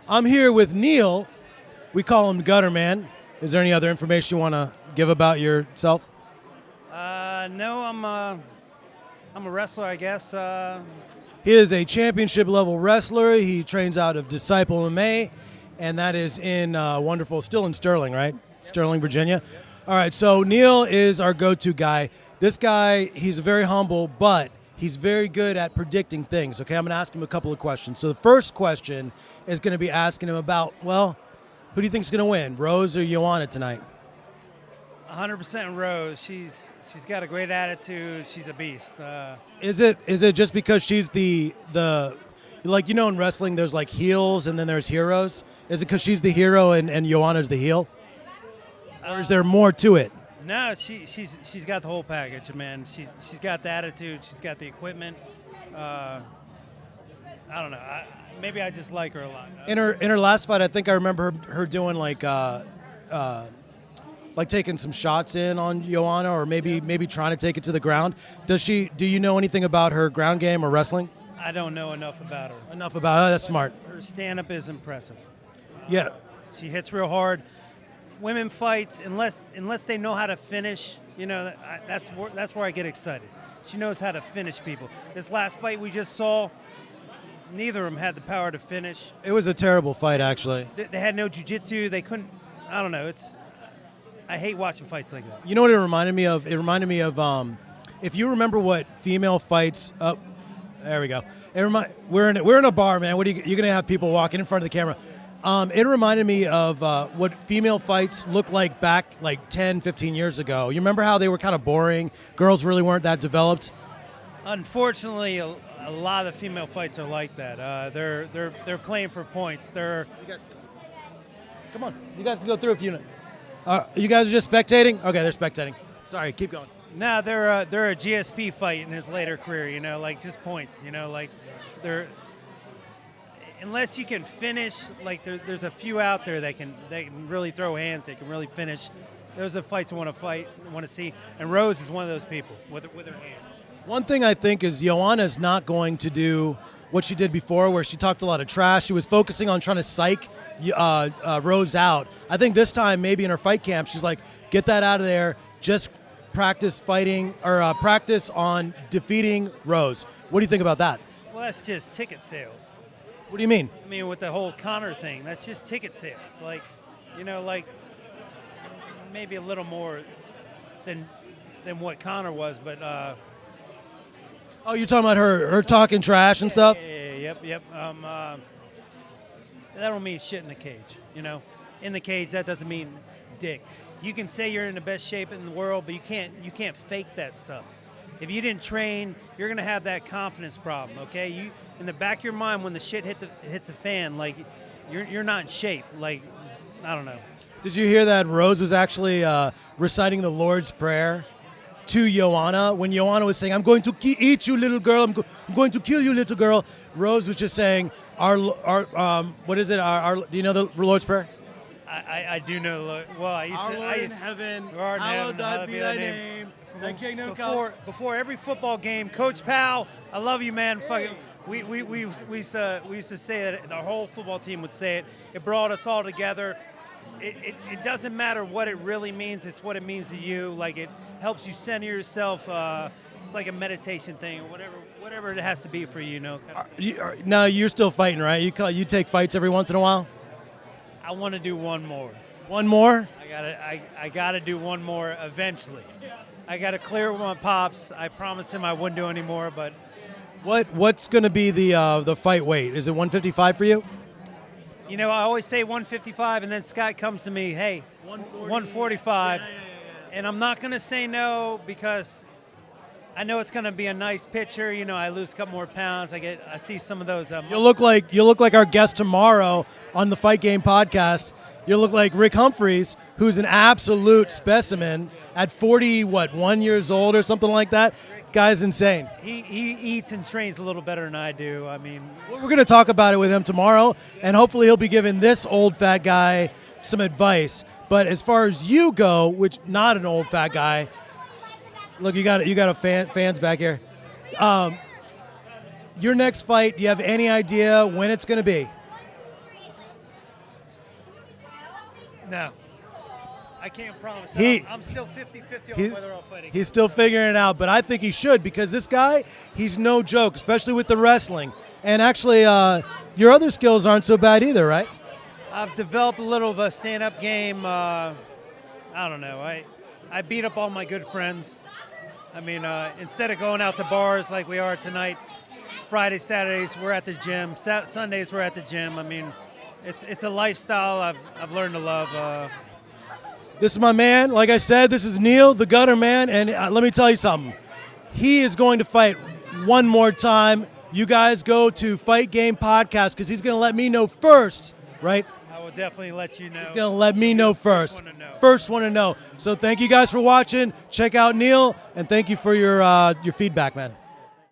I'm here with Neil. We call him Gutterman. Is there any other information you want to give about yourself? No, I'm a wrestler, I guess. He is a championship level wrestler. He trains out of Disciple MMA, and that is in still in Sterling, right? Sterling, Virginia. All right, so Neil is our go-to guy. This guy, he's very humble, but he's very good at predicting things. Okay, I'm going to ask him a couple of questions. So the first question is going to be asking him about, well, who do you think is going to win, Rose or Joanna tonight? 100% Rose. She's got a great attitude. She's a beast. Is it just because she's the like, you know, in wrestling there's like heels and then there's heroes? Is it because she's the hero and Joanna's the heel? Or is there more to it? No, she's got the whole package, man. She's got the attitude. She's got the equipment. I don't know. Maybe I just like her a lot. In her last fight, I think I remember her doing like taking some shots in on Joanna, or maybe trying to take it to the ground. Do you know anything about her ground game or wrestling? I don't know enough about her. Enough about her. That's smart. Her stand-up is impressive. Yeah. She hits real hard. Women fights, unless they know how to finish, you know, that's where I get excited. She knows how to finish people. This last fight we just saw, neither of them had the power to finish. It was a terrible fight, actually. They had no jiu-jitsu. They couldn't. I don't know. I hate watching fights like that. You know what it reminded me of? It reminded me of if you remember what female fights. There we go. We're in a bar, man. You're gonna have people walking in front of the camera. It reminded me of what female fights looked like back like 10, 15 years ago. You remember how they were kind of boring? Girls really weren't that developed. Unfortunately, a lot of the female fights are like that. They're playing for points. Come on. You guys can go through if you. You guys are just spectating? Okay, they're spectating. Sorry, keep going. No, they're a GSP fight in his later career. You know, like just points. You know, like they're. Unless you can finish, like there's a few out there that can really throw hands. They can really finish. Those are fights I want to see. And Rose is one of those people with her hands. One thing I think is Joanna's not going to do what she did before, where she talked a lot of trash. She was focusing on trying to psych Rose out. I think this time, maybe in her fight camp, she's like, get that out of there. Just practice fighting or practice on defeating Rose. What do you think about that? Well, that's just ticket sales. What do you mean? I mean, with the whole Conor thing, that's just ticket sales. Like, you know, like maybe a little more than what Conor was, but. Oh, you're talking about her talking trash and stuff? Yep. That don't mean shit in the cage, you know. In the cage, that doesn't mean dick. You can say you're in the best shape in the world, but you can't fake that stuff. If you didn't train, you're gonna have that confidence problem. Okay, you in the back of your mind when the shit hits the fan, like you're not in shape. Like, I don't know. Did you hear that Rose was actually reciting the Lord's Prayer to Joanna when Joanna was saying, "I'm going to eat you, little girl. I'm going to kill you, little girl." Rose was just saying, "Our what is it? Do you know the Lord's Prayer?" I do know. Well, I used Our to. Lord in heaven, hallowed be thy name. Thy kingdom come. Before every football game, Coach Powell, I love you, man. Fucking, we used to say it. The whole football team would say it. It brought us all together. It doesn't matter what it really means. It's what it means to you. Like, it helps you center yourself. It's like a meditation thing, or whatever it has to be for you. Now you're still fighting, right? You take fights every once in a while. I want to do one more. One more? I gotta do one more eventually. I gotta clear with my pops. I promised him I wouldn't do any more, but. What's going to be the fight weight? Is it 155 for you? You know, I always say 155, and then Scott comes to me, hey, 145. Yeah. And I'm not going to say no because I know it's going to be a nice picture. You know, I lose a couple more pounds. I see some of those. You'll look like our guest tomorrow on the Fight Game podcast. You'll look like Rick Humphries, who's an absolute specimen at 1 years old or something like that. Guy's insane. He eats and trains a little better than I do. I mean, we're going to talk about it with him tomorrow, and hopefully he'll be giving this old fat guy some advice. But as far as you go, which not an old fat guy, look, you got a fans back here. Your next fight, do you have any idea when it's going to be? No. I can't promise. I'm still 50-50 on whether I'll fight again. He's still figuring it out, but I think he should because this guy, he's no joke, especially with the wrestling. And actually, your other skills aren't so bad either, right? I've developed a little of a stand-up game. I don't know. I beat up all my good friends. I mean, instead of going out to bars like we are tonight, Fridays, Saturdays, we're at the gym. Sundays, we're at the gym. I mean, it's a lifestyle I've learned to love. This is my man. Like I said, this is Neil, the Gutterman, and let me tell you something. He is going to fight one more time. You guys go to Fight Game Podcast because he's going to let me know first, right? I will definitely let you know. He's going to let me know first. First one to know. First one to know. So thank you guys for watching. Check out Neil, and thank you for your feedback, man.